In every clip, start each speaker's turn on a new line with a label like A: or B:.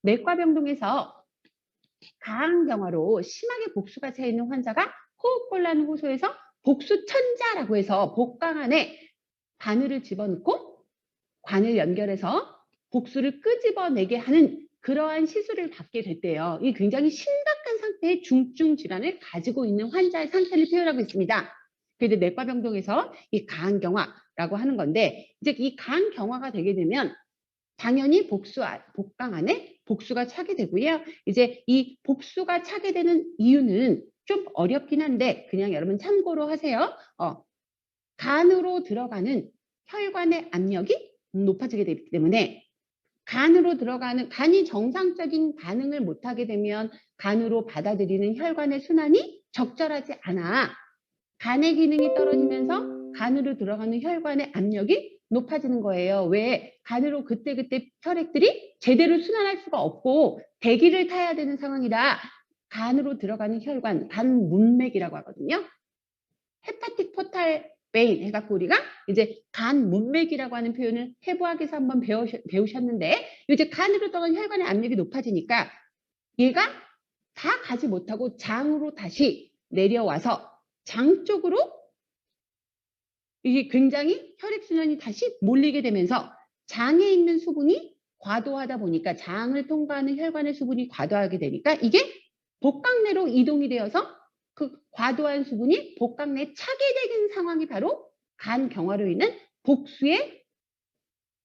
A: 내과병동에서 가항경화로 심하게 복수가 차 있는 환자가 호흡곤란 호소해서 복수천자라고 해서 복강 안에 바늘을 집어넣고 관을 연결해서 복수를 끄집어내게 하는 그러한 시술을 받게 됐대요. 이 굉장히 심각한 상태의 중증 질환을 가지고 있는 환자의 상태를 표현하고 있습니다. 그래서 내과병동에서 이 가항경화라고 하는 건데, 이제 이 가항경화가 되게 되면 당연히 복강 안에 복수가 차게 되고요. 이제 이 복수가 차게 되는 이유는 좀 어렵긴 한데 그냥 여러분 참고로 하세요. 간으로 들어가는 혈관의 압력이 높아지게 되기 때문에 간으로 들어가는 간이 정상적인 반응을 못하게 되면 간으로 받아들이는 혈관의 순환이 적절하지 않아 간의 기능이 떨어지면서 간으로 들어가는 혈관의 압력이 높아지는 거예요. 왜? 간으로 그때그때 혈액들이 제대로 순환할 수가 없고 대기를 타야 되는 상황이라 간으로 들어가는 혈관, 간 문맥이라고 하거든요. 헤파틱 포탈 베인 해갖고 우리가 이제 간 문맥이라고 하는 표현을 해부학에서 한번 배우셨는데 이제 간으로 들어가는 혈관의 압력이 높아지니까 얘가 다 가지 못하고 장으로 다시 내려와서 장 쪽으로 이게 굉장히 혈액순환이 다시 몰리게 되면서 장에 있는 수분이 과도하다 보니까 장을 통과하는 혈관의 수분이 과도하게 되니까 이게 복강내로 이동이 되어서 그 과도한 수분이 복강내에 차게 되는 상황이 바로 간경화로 인한 복수의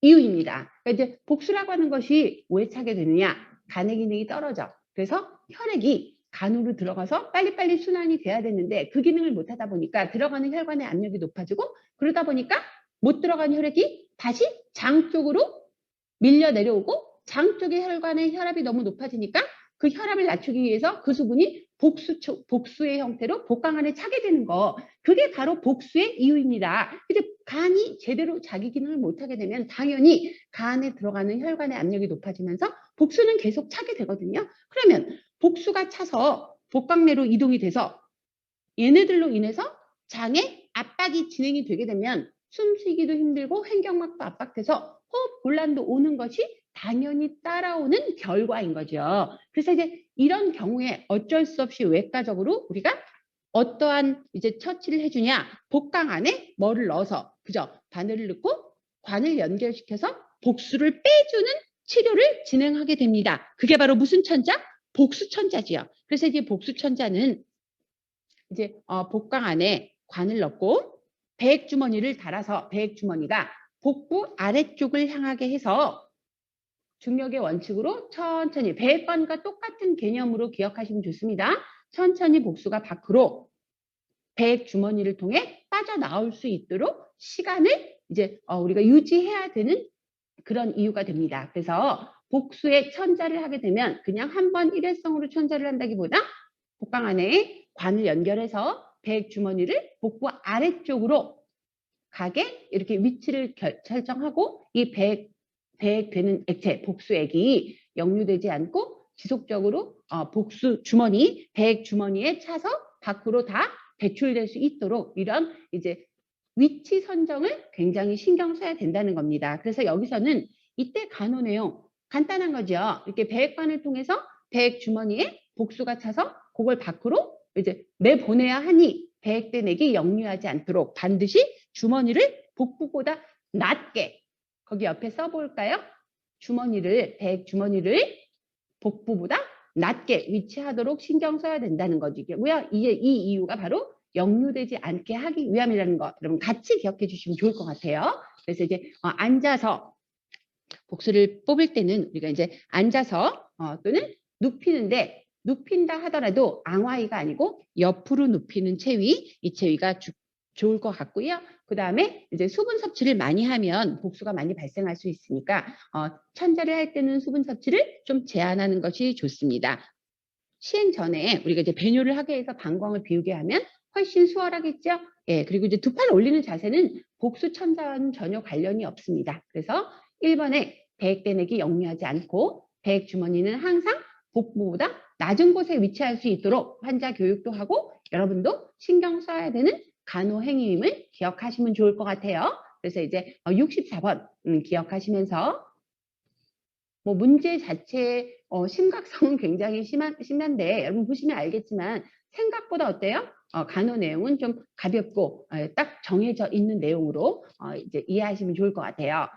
A: 이유입니다. 그러니까 이제 복수라고 하는 것이 왜 차게 되느냐? 간의 기능이 떨어져. 그래서 혈액이 간으로 들어가서 빨리빨리 순환이 돼야 되는데 그 기능을 못하다 보니까 들어가는 혈관의 압력이 높아지고 그러다 보니까 못 들어간 혈액이 다시 장 쪽으로 밀려 내려오고 장 쪽의 혈관의 혈압이 너무 높아지니까 그 혈압을 낮추기 위해서 그 수분이 복수의 형태로 복강 안에 차게 되는 거. 그게 바로 복수의 이유입니다. 근데 간이 제대로 자기 기능을 못하게 되면 당연히 간에 들어가는 혈관의 압력이 높아지면서 복수는 계속 차게 되거든요. 그러면 복수가 차서 복강내로 이동이 돼서 얘네들로 인해서 장에 압박이 진행이 되게 되면 숨쉬기도 힘들고 횡격막도 압박돼서 호흡 곤란도 오는 것이 당연히 따라오는 결과인 거죠. 그래서 이제 이런 경우에 어쩔 수 없이 외과적으로 우리가 어떠한 이제 처치를 해주냐, 복강 안에 뭐를 넣어서 그죠? 바늘을 넣고 관을 연결시켜서 복수를 빼주는 치료를 진행하게 됩니다. 그게 바로 무슨 천자? 복수천자지요. 그래서 이제 복수천자는 이제 복강 안에 관을 넣고 배액주머니를 달아서 배액주머니가 복부 아래쪽을 향하게 해서 중력의 원칙으로 천천히 배액관과 똑같은 개념으로 기억하시면 좋습니다. 천천히 복수가 밖으로 배액주머니를 통해 빠져나올 수 있도록 시간을 이제 우리가 유지해야 되는 그런 이유가 됩니다. 그래서 복수의 천자를 하게 되면 그냥 한 번 일회성으로 천자를 한다기보다 복강 안에 관을 연결해서 배액주머니를 복부 아래쪽으로 가게 이렇게 위치를 설정하고 이 배액되는 액체, 복수액이 역류되지 않고 지속적으로 복수 주머니, 배액주머니에 차서 밖으로 다 배출될 수 있도록 이런 이제 위치 선정을 굉장히 신경 써야 된다는 겁니다. 그래서 여기서는 이때 간호 내용 간단한 거죠. 이렇게 배액관을 통해서 배액주머니에 복수가 차서 그걸 밖으로 이제 내보내야 하니 배액대내기 역류하지 않도록 반드시 주머니를 복부보다 낮게 거기 옆에 써볼까요? 배액주머니를 복부보다 낮게 위치하도록 신경 써야 된다는 거지고요. 이 이유가 바로 역류되지 않게 하기 위함이라는 거 여러분 같이 기억해 주시면 좋을 것 같아요. 그래서 이제 앉아서 복수를 뽑을 때는 우리가 이제 앉아서 또는 눕히는데 눕힌다 하더라도 앙화의가 아니고 옆으로 눕히는 체위, 이 체위가 좋을 것 같고요. 그 다음에 이제 수분 섭취를 많이 하면 복수가 많이 발생할 수 있으니까 천자를 할 때는 수분 섭취를 좀 제한하는 것이 좋습니다. 시행 전에 우리가 이제 배뇨를 하게 해서 방광을 비우게 하면 훨씬 수월하겠죠. 예, 그리고 이제 두 팔 올리는 자세는 복수 천자와는 전혀 관련이 없습니다. 그래서 1번에 배액대내기 역류하지 않고 배액 주머니는 항상 복부보다 낮은 곳에 위치할 수 있도록 환자 교육도 하고 여러분도 신경 써야 되는 간호 행위임을 기억하시면 좋을 것 같아요. 그래서 이제 64번 기억하시면서 뭐 문제 자체의 심각성은 굉장히 심한데 여러분 보시면 알겠지만 생각보다 어때요? 간호 내용은 좀 가볍고 딱 정해져 있는 내용으로 이제 이해하시면 좋을 것 같아요.